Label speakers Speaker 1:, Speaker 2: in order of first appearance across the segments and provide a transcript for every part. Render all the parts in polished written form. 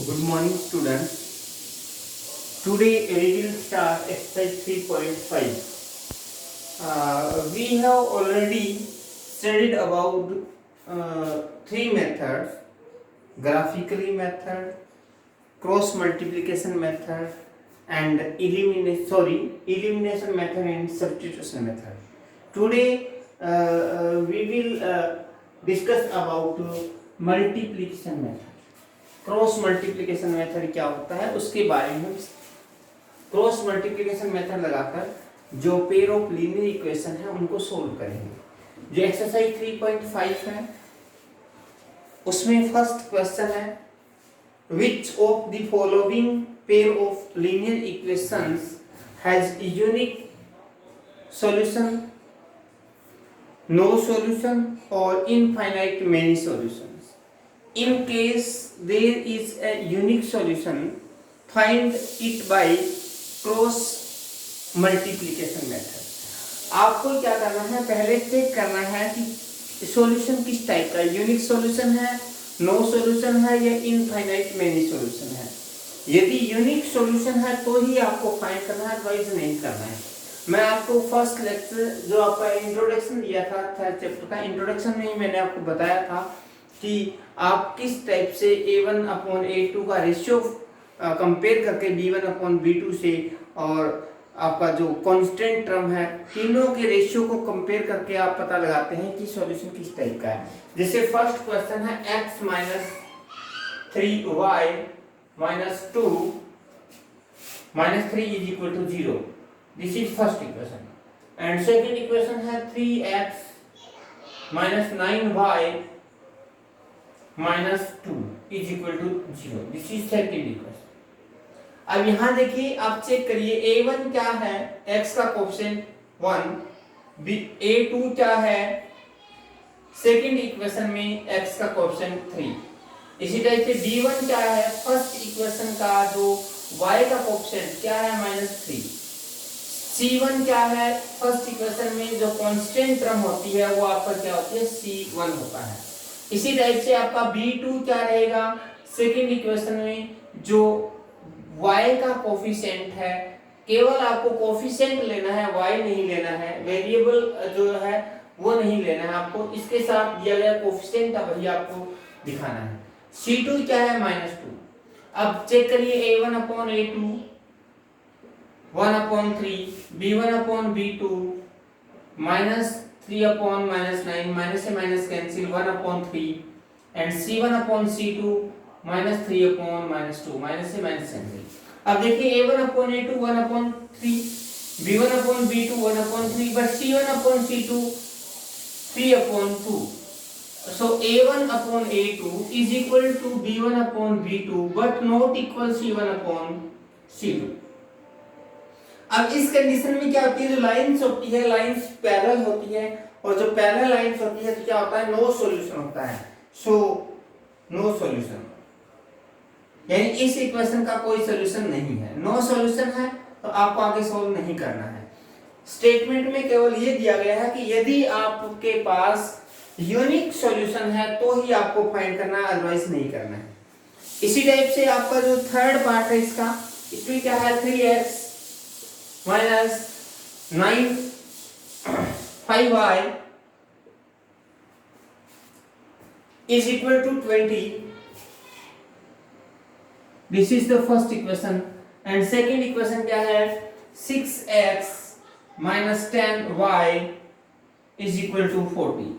Speaker 1: Good morning, students. Today we will start exercise 3.5. We have already studied about three methods: graphically method, cross multiplication method, and elimination method and substitution method. Today we will discuss about multiplication method. Cross multiplication method क्या होता है उसके बारे में हम cross multiplication method लगाकर जो pair of linear equation है उनको सोल्व करेंगे। जो एक्सरसाइज 3.5 है उसमें फर्स्ट क्वेश्चन है which of the following pair of linear equations has unique solution, no solution और infinite many solutions. In case there is a unique solution, find it by cross multiplication method. आपको क्या करना है, पहले check करना है कि सॉल्यूशन किस टाइप का है, यूनिक सॉल्यूशन है, नो सॉल्यूशन है या इनफाइनाइट मेनी सॉल्यूशन है। यदि यूनिक सॉल्यूशन है तो ही आपको फाइंड करना है, अदरवाइज नहीं करना है। मैं आपको फर्स्ट लेक्चर जो आपका इंट्रोडक्शन दिया था थर्ड चैप्टर का, इंट्रोडक्शन में ही मैंने आपको बताया था कि आप किस टाइप से a1 अपॉन a2 का रेशियो कंपेयर करके b1 अपॉन b2 से और आपका जो कांस्टेंट टर्म है तीनों के रेशियो को कंपेयर करके आप पता लगाते हैं कि सॉल्यूशन किस टाइप का है। जैसे फर्स्ट क्वेश्चन है x minus 3y minus 2 minus 3 is equal to 0। This is first equation. And second equation है 3x minus 9y minus 2 is equal to 0। This is second equation. अब यहां देखिए, आप चेक करिए a1 क्या है, x का कोएफिशिएंट 1, a2 क्या है, सेकेंड इक्वेशन में x का कोएफिशिएंट 3। इसी टाइप से b1 क्या है, फर्स्ट इक्वेशन का जो y का कोएफिशिएंट क्या है -3। c1 क्या है, फर्स्ट इक्वेशन में जो कांस्टेंट टर्म होती है वो आपका क्या होती है, c1 होता है। इसी टाइप से आपका b2 क्या रहेगा, सेकेंड इक्वेशन में जो y का कोफिशिएंट है, केवल आपको कोफिशिएंट लेना है, y नहीं लेना है, वेरिएबल जो है वो नहीं लेना है आपको, इसके साथ दिया गया कोफिशिएंट वही आपको दिखाना है। c2 क्या है -2। अब चेक करिए a1 upon a2 1 upon 3, b1 upon b2 minus 3 upon -9, minus से minus cancel 1 upon 3 and c1 upon c2 -3 upon -2, minus से माइनस कैंसिल। अब देखिए a1 upon a2 1 upon 3, b1 upon b2 1 upon 3, but c1 upon c2 3 upon 2। So a1 upon a2 is equal to b1 upon b2 but not equal c1 upon c2। अब इस condition में क्या होती है, जो lines होती है lines parallel होती है, और जो पैरेलल लाइंस होती है तो क्या होता है, नो सॉल्यूशन होता है। सो नो सॉल्यूशन, यानी इस इक्वेशन का कोई सॉल्यूशन नहीं है। नो सॉल्यूशन है तो आपको आगे सॉल्व नहीं करना है। स्टेटमेंट में केवल ये दिया गया है कि यदि आपके पास यूनिक सॉल्यूशन है तो ही आपको फाइंड करना है, अदरवाइज नहीं करना है। इसी टाइप से आपका जो थर्ड पार्ट है इसका, इसमें क्या है, 3x minus 9 5y is equal to 20. This is the first equation and second equation क्या है, 6x minus 10y is equal to 40.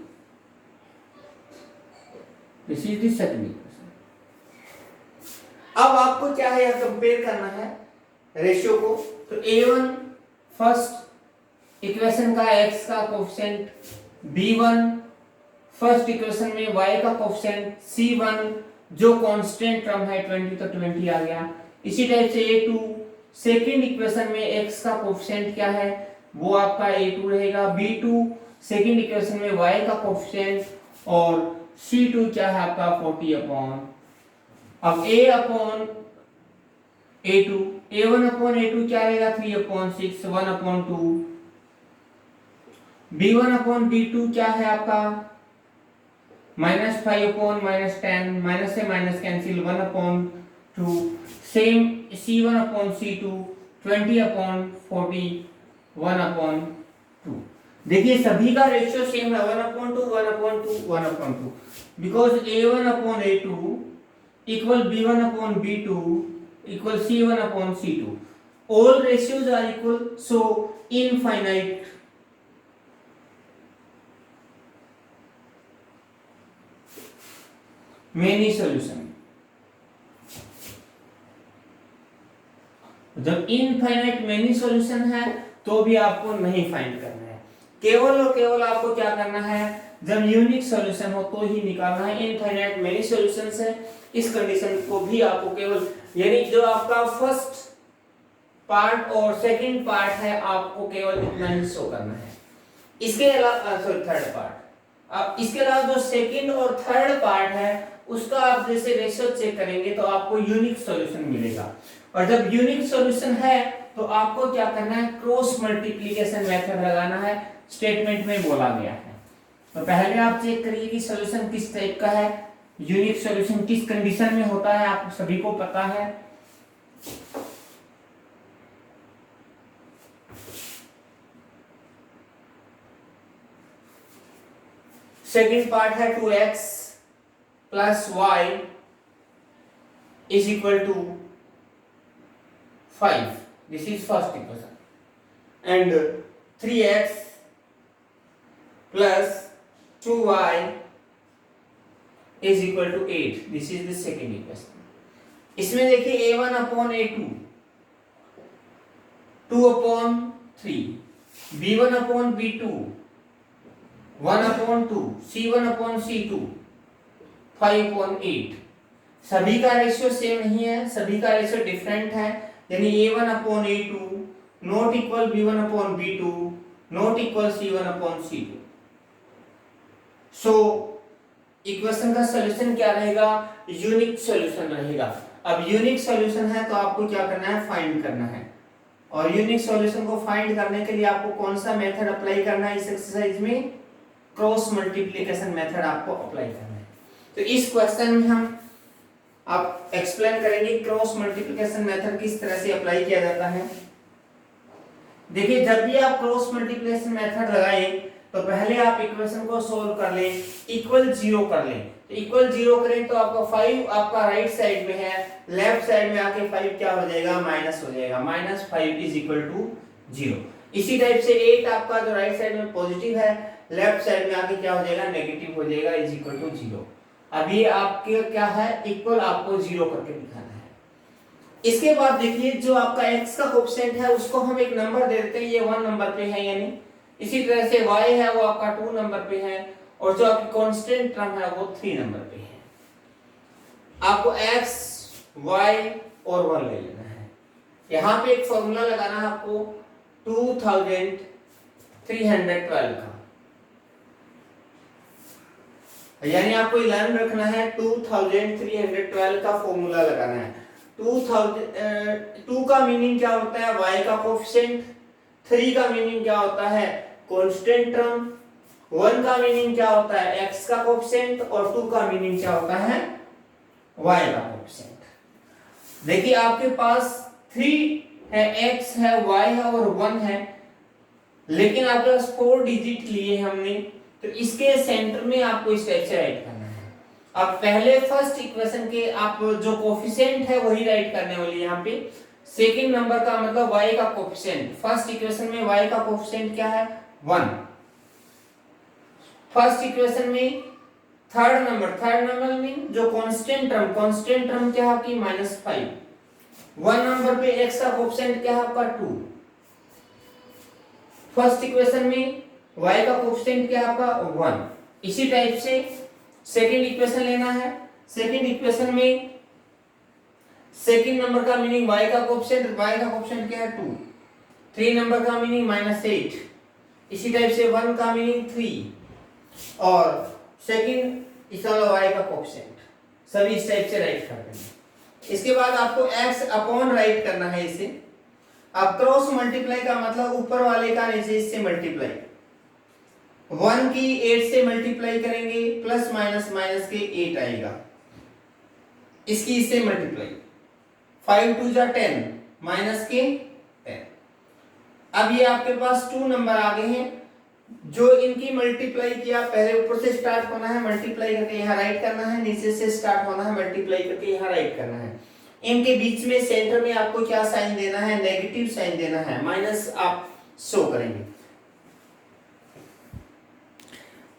Speaker 1: This is the second equation. अब आपको क्या है, कंपेयर करना है रेशियो को। तो a1 फर्स्ट इक्वेशन का x का कोएफिशिएंट, b1 फर्स्ट इक्वेशन में y का कोएफिशिएंट, c1 जो कांस्टेंट टर्म है 20 तो 20 आ गया। इसी टाइप से a2 सेकंड इक्वेशन में x का कोएफिशिएंट क्या है, वो आपका a2 रहेगा, b2 सेकंड इक्वेशन में y का कोएफिशिएंट और c2 क्या है आपका 40 अपॉन। अब a upon a2, a1 upon a2 क्या रहेगा, 3 upon 6 1 upon 2, b1 upon b2 क्या है आपका -5 अपॉन -10, माइनस से minus cancel 1 upon 2 same C1/C2 20/40 1/2। देखिए सभी का रेशियो सेम है 1/2 1/2 1/2 because A1/A2 equal B1/B2 equal C1/C2 all ratios are equal so infinite many solution। जब इनफाइनाइट मेनी सॉल्यूशन है तो भी आपको नहीं फाइंड करना है, केवल और केवल आपको क्या करना है, जब यूनिक सॉल्यूशन हो तो ही निकालना है। इनफाइनाइट मेनी सॉल्यूशंस है, इस कंडीशन को भी आपको केवल यानी जो आपका फर्स्ट पार्ट और सेकंड पार्ट है आपको केवल इतना ही शो करना है। इसके अलावा सॉरी थर्ड पार्ट, अब इसके अलावा जो सेकंड और थर्ड पार्ट है उसका आप जैसे रेशियो चेक करेंगे तो आपको यूनिक सॉल्यूशन मिलेगा। और जब यूनिक सॉल्यूशन है तो आपको क्या करना है, क्रॉस मल्टीप्लिकेशन मेथड लगाना है, स्टेटमेंट में बोला गया है। तो पहले आप चेक करिए कि सॉल्यूशन किस टाइप का है, यूनिक सॉल्यूशन किस कंडीशन में होता है, आप सभी को पता है। सेकंड पार्ट है 2x plus y is equal to 5, this is first equation, and 3x plus 2y is equal to 8, this is the second equation। इसमें देखिए A1/A2 2/3 B1/B2 1/2 C1/C2 5/8। सभी का रेशियो सेम नहीं है, सभी का रेशियो डिफरेंट है, यानी A1/A2 not equal B1/B2 not equal C1/C2। So equation का सॉल्यूशन क्या रहेगा, यूनिक सॉल्यूशन रहेगा। अब यूनिक सॉल्यूशन है तो आपको क्या करना है, फाइंड करना है। और यूनिक सॉल्यूशन को फाइंड करने के लिए आपको कौन सा मेथड अप्लाई करना है इस एक्सरसाइज में, क्रॉस मल्टीप्लिकेशन मेथड आपको अप्लाई करना है। तो इस क्वेश्चन में हम आप एक्सप्लेन करेंगे क्रॉस मल्टीप्लिकेशन मेथड किस तरह से अप्लाई किया जाता है। देखिए जब भी आप क्रॉस मल्टीप्लिकेशन मेथड लगाएं तो पहले आप इक्वेशन को सोल्व कर लें, इक्वल 0 कर लें। तो इक्वल 0 करें तो आपका 5 आपका राइट साइड में है, लेफ्ट साइड में आके 5 क्या हो जाएगा, माइनस हो जाएगा, -5 इज इक्वल टू 0। इसी टाइप से 8 आपका जो राइट साइड में पॉजिटिव है, लेफ्ट साइड में आके क्या हो जाएगा, नेगेटिव हो जाएगा, इज इक्वल टू 0। अभी आपके क्या है, इक्वल आपको 0 करके दिखाना है। इसके बाद देखिए जो आपका x का कोएफिशिएंट है उसको हम एक नंबर दे देते हैं, ये 1 नंबर पे है, यानी इसी तरह से y है वो आपका 2 नंबर पे है, और जो आपकी कांस्टेंट टर्म है वो 3 नंबर पे है। आपको x y और 1 ले लेना है। यहाँ पे एक फॉर्मूला लगाना है आपको 2312 का, यानी आपको ध्यान रखना है 2312 का फॉर्मूला लगाना है। 2 का मीनिंग क्या होता है, y का कोएफिशिएंट, 3 का मीनिंग क्या होता है, कांस्टेंट टर्म, 1 का मीनिंग क्या होता है, x का कोएफिशिएंट, और 2 का मीनिंग क्या होता है, y का कोएफिशिएंट। देखिए आपके पास 3 है, x है, y है और 1 है, लेकिन आपके पास 4 डिजिट लिए हमने, तो इसके सेंटर में आपको इस टाइप से राइट करना है। अब पहले फर्स्ट इक्वेशन के आप जो कोएफिशिएंट है वही राइट करने वाली यहाँ पे। सेकंड नंबर का मतलब y का कोएफिशिएंट, फर्स्ट इक्वेशन में y का कोएफिशिएंट क्या है, 1। फर्स्ट इक्वेशन में थर्ड नंबर में जो कांस्टेंट टर्म क्या है आपकी, -5। 1 नंबर पे x का कोएफिशिएंट क्या है आपका, 2। फर्स्ट इक्वेशन में y का कोएफिशिएंट क्या है आपका, 1। इसी टाइप से सेकंड इक्वेशन लेना है। सेकंड इक्वेशन में सेकंड नंबर का मीनिंग y का कोएफिशिएंट क्या है, 2। 3 नंबर का मीनिंग -8। इसी टाइप से 1 का मीनिंग 3 और सेकंड इस वाला y का कोएफिशिएंट, सभी इस टाइप से राइट कर देंगे। इसके बाद आपको x अपॉन राइट करना है इसे। अब क्रॉस मल्टीप्लाई का मतलब ऊपर वाले का नीचे इससे मल्टीप्लाई, 1 की 8 से मल्टीप्लाई करेंगे, प्लस माइनस माइनस के 8 आएगा, इसकी इससे मल्टीप्लाई, 5 2 जा 10 माइनस के 10। अब ये आपके पास 2 नंबर आ गए हैं जो इनकी मल्टीप्लाई किया, पहले ऊपर से स्टार्ट होना है, मल्टीप्लाई करके यहाँ राइट करना है, नीचे से स्टार्ट होना है, मल्टीप्लाई करके यहाँ राइट करना है। इनके बीच में सेंटर में आपको क्या साइन देना है, नेगेटिव साइन देना है, माइनस आप शो करेंगे।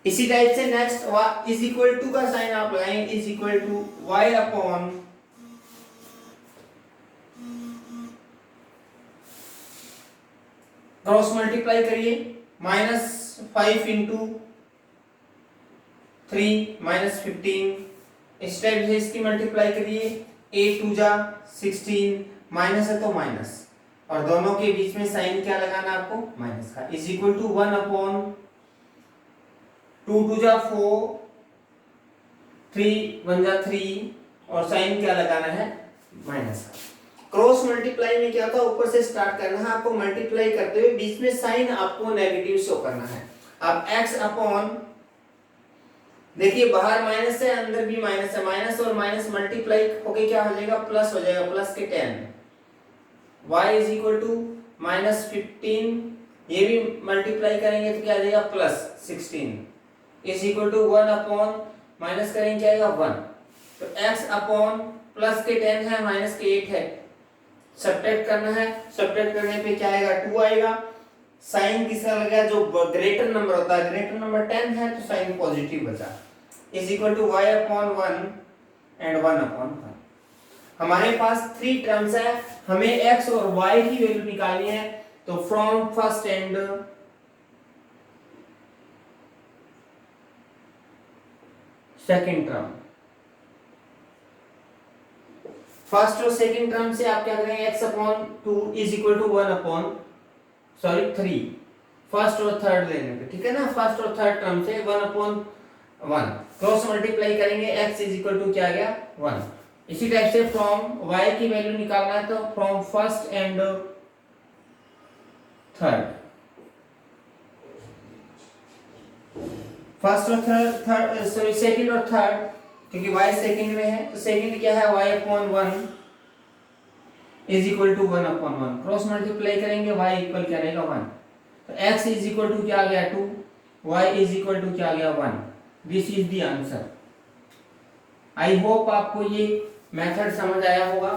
Speaker 1: इसी टाइप से next y is equal to का साइन आप लगाएंगे, is equal to y upon cross multiply करिए, -5 इंटू 3 -15। इस टाइप से इसकी मल्टीप्लाई करिए, 8 2 जा 16, माइनस है तो माइनस, और दोनों के बीच में साइन क्या लगाना आपको, माइनस का, इज इक्वल टू 1 अपॉन 2 2 जा 4, 3 1 जा 3, और साइन क्या लगाना है, माइनस का। क्रॉस मल्टीप्लाई में क्या था, ऊपर से स्टार्ट करना है आपको, मल्टीप्लाई करते हुए बीच में साइन आपको नेगेटिव शो करना है। अब x अपॉन, देखिए बाहर माइनस है, अंदर भी माइनस है, माइनस और माइनस मल्टीप्लाई होके क्या हो जाएगा, प्लस हो जाएगा, प्लस के 10। y इज इक्वल टू -15, ये भी मल्टीप्लाई करेंगे तो क्या आ जाएगा, +16 is equal to 1 upon, minus करेंगे क्या आएगा, 1। तो x अपॉन प्लस के 10 है, माइनस के 8 है, सब्ट्रैक्ट करना है, सब्ट्रैक्ट करने पे क्या आएगा, 2 आएगा। साइन किसका लगा, जो ग्रेटर नंबर होता है, ग्रेटर नंबर 10 है तो साइन पॉजिटिव बचा, is equal to y upon 1 and 1 upon 1। हमारे पास 3 टर्म्स है, हमें x और y की वैल्यू निकालनी है, तो from first and second term, first और सेकंड टर्म से आप क्या करेंगे, x upon 2 is equal to 1 upon 3, first और थर्ड लेने पे, ठीक है ना, फर्स्ट और थर्ड टर्म से 1 अपॉन 1 क्रॉस मल्टीप्लाई करेंगे, x इज इक्वल टू क्या आ गया, 1। इसी टाइप से फ्रॉम y की वैल्यू निकालना है, तो from first and third, first और थर्ड सॉरी सेकंड और थर्ड, क्योंकि y सेकंड में है तो सेकंड क्या है, y upon 1 is equal to 1 upon 1, cross multiply करेंगे, y इक्वल क्या रहेगा, 1। तो x इज इक्वल टू क्या आ गया, 2, y इज इक्वल टू क्या आ गया, 1। This is the answer. I hope आपको ये मेथड समझ आया होगा।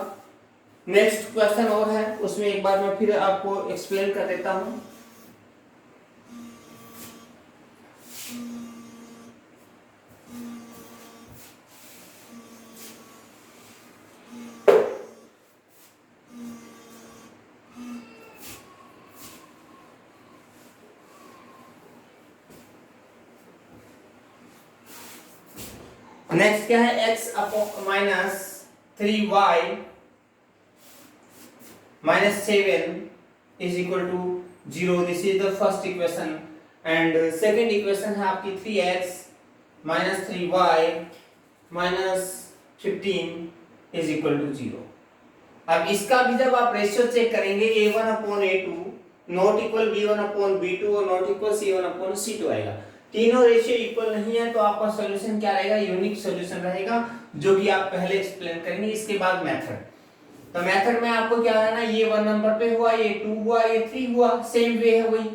Speaker 1: नेक्स्ट क्वेश्चन और है, उसमें एक बार मैं फिर आपको एक्सप्लेन कर देता हूँ। नेक्स्ट क्या है, x upon minus 3y minus 7 is equal to 0। This is the first equation and second equation है आपकी 3x minus 3y minus 15 is equal to 0। अब इसका भी जब आप रेशियो चेक करेंगे, a1 upon a2 not equal b1 upon b2 और not equal c1 upon c2 आएगा। तीनों रेशियो इक्वल नहीं है तो आपका सॉल्यूशन क्या रहेगा, यूनिक सॉल्यूशन रहेगा, जो कि आप पहले एक्सप्लेन करेंगे। इसके बाद मेथड, तो मेथड में आपको क्या है ना, ये 1 नंबर पे हुआ, ये 2 हुआ, ये 3 हुआ, सेम वे है वही।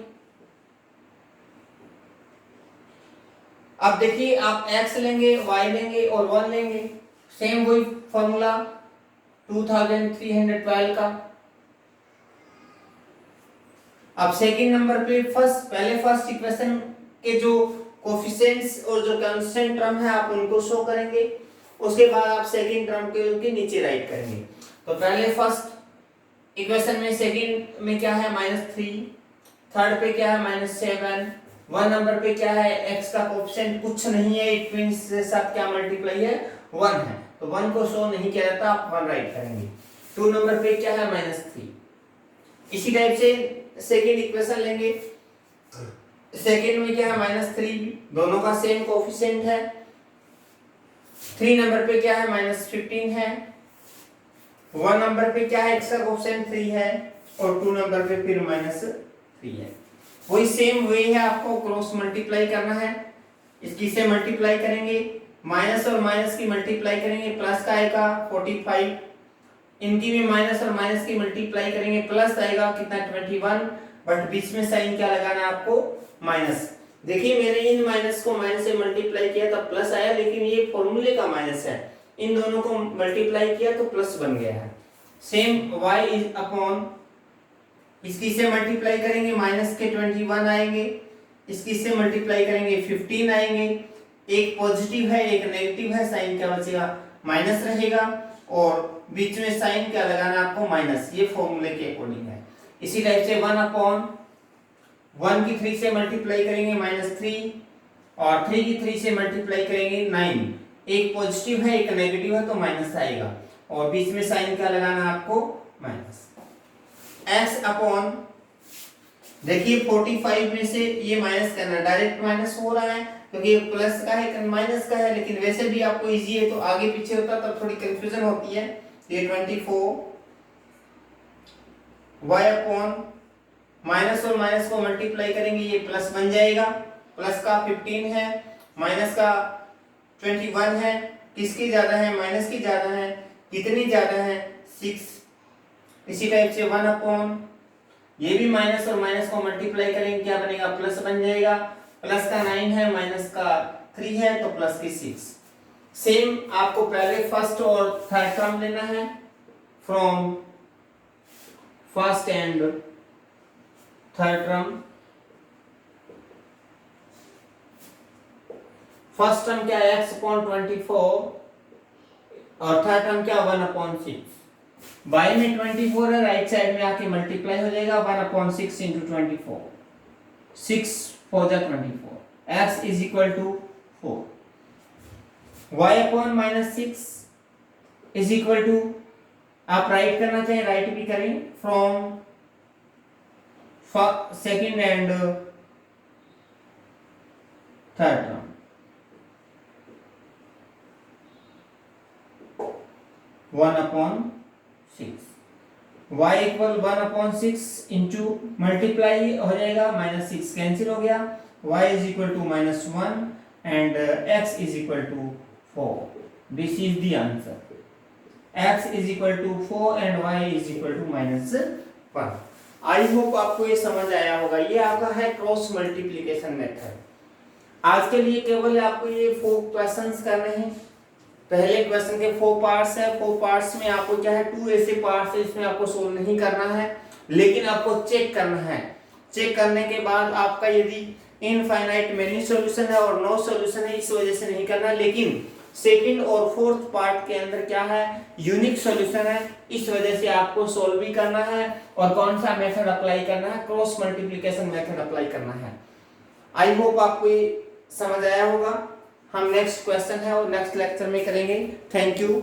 Speaker 1: अब देखिए आप x लेंगे, y लेंगे और 1 लेंगे, सेम वही फॉर्मूला 2312 का। अब सेकंड नंबर पे पहले फर्स्ट इक्वेशन के जो कोफिशिएंट्स और जो कांस्टेंट टर्म है आप उनको शो करेंगे, उसके बाद आप सेकंड टर्म के उनके नीचे राइट करेंगे। तो पहले फर्स्ट इक्वेशन में सेकंड में क्या है, -3, थर्ड पे क्या है, -7, 1 नंबर पे क्या है, x का कोफिशिएंट कुछ नहीं है, इट मींस के साथ क्या मल्टीप्लाई है, 1 है, तो 1 को शो नहीं किया जाता, आप 1 राइट करेंगे। 2 नंबर पे क्या है, -3। इसी टाइप से सेकंड इक्वेशन लेंगे, सेकंड में क्या है, -3, दोनों का सेम कोफिशिएंट है। 3 नंबर पे क्या है, -15 है। 1 नंबर पे क्या है, x का कोफिशिएंट 3 है, और 2 नंबर पे फिर -3 है। वही सेम वे है, आपको क्रॉस मल्टीप्लाई करना है, इसकी से मल्टीप्लाई करेंगे, माइनस और माइनस की मल्टीप्लाई करेंगे, प्लस का आएगा 45 इनकी भी माइनस और माइनस की मल्टीप्लाई करेंगे प्लस आएगा कितना 21, बट बीच में साइन क्या लगाना है आपको माइनस। देखिए मैंने इन माइनस को माइनस से मल्टीप्लाई किया तब प्लस आया, लेकिन ये फॉर्मूले का माइनस है, इन दोनों को मल्टीप्लाई किया तो प्लस बन गया है। सेम y इज अपॉन, इसकी से मल्टीप्लाई करेंगे माइनस के 21 आएंगे, इसकी से मल्टीप्लाई करेंगे 15 आएंगे, एक पॉजिटिव है एक नेगेटिव है, साइन क्या बचेगा माइनस रहेगा, और बीच में साइन क्या लगाना आपको माइनस, ये फॉर्मूले के अकॉर्डिंग है। इसी टाइप से 1 अपॉन 1 की 3 से मल्टीप्लाई करेंगे -3, और 3 की 3 से मल्टीप्लाई करेंगे 9, एक पॉजिटिव है एक नेगेटिव है तो माइनस आएगा, और बीच में साइन क्या लगाना आपको माइनस। x अपॉन, देखिए 45 में से ये माइनस करना, डायरेक्ट माइनस हो रहा है क्योंकि ये प्लस का है माइनस का है, लेकिन वैसे भी आपको इजी है, तो आगे पीछे होता तब थोड़ी कंफ्यूजन होती है। ये 24 y अपॉन, माइनस और माइनस को मल्टीप्लाई करेंगे ये प्लस बन जाएगा, प्लस का 15 है माइनस का 21 है, किसकी ज्यादा है माइनस की ज्यादा है, कितनी ज्यादा है 6। इसी टाइप से 1 अपॉन, ये भी माइनस और माइनस को मल्टीप्लाई करेंगे क्या बनेगा प्लस बन जाएगा, प्लस का 9 है माइनस का 3 है तो प्लस की 6। सेम आपको पहले फर्स्ट और थर्ड टर्म लेना है from first and third term. First term क्या है x अपॉन 24, और थर्ड टर्म क्या 1 अपॉन 6। बाई में 24 है, राइट साइड में आके मल्टीप्लाई हो जाएगा 1 अपॉन 6 इंटू 24, 6 4 जा 24, x is equal to 4। y upon minus 6 is equal to, आप राइट करना चाहें राइट भी करें, from second and third term. One upon 6, y equal 1 upon 6 into multiply हो जाएगा -6 कैंसिल हो गया, y is equal to -1 and x is equal to 4। This is the answer, x is equal to 4 and y is equal to -1। I hope आपको ये समझ आया होगा। ये आपका है क्रॉस मल्टीप्लिकेशन मेथड। आज के लिए केवल आपको ये 4 क्वेश्चंस करने हैं। पहले क्वेश्चन के 4 पार्ट्स है, 4 पार्ट्स में आपको क्या है 2 ऐसे पार्ट्स है, इसमें आपको सोल्व नहीं करना है, लेकिन आपको चेक करना है। चेक करने के बाद आपका यदि इनफाइनाइट मेनी सॉल्यूशन है और नो सॉल्यूशन है, इस वजह से नहीं करना, लेकिन सेकंड और फोर्थ पार्ट के अंदर क्या है यूनिक सॉल्यूशन है, इस वजह से आपको सोल्व भी करना है। और कौन सा मेथड अप्लाई करना है, क्रॉस मल्टीप्लिकेशन मेथड अप्लाई करना है। आई होप आपको ये समझ आया होगा। हम नेक्स्ट क्वेश्चन है और नेक्स्ट लेक्चर में करेंगे। Thank you.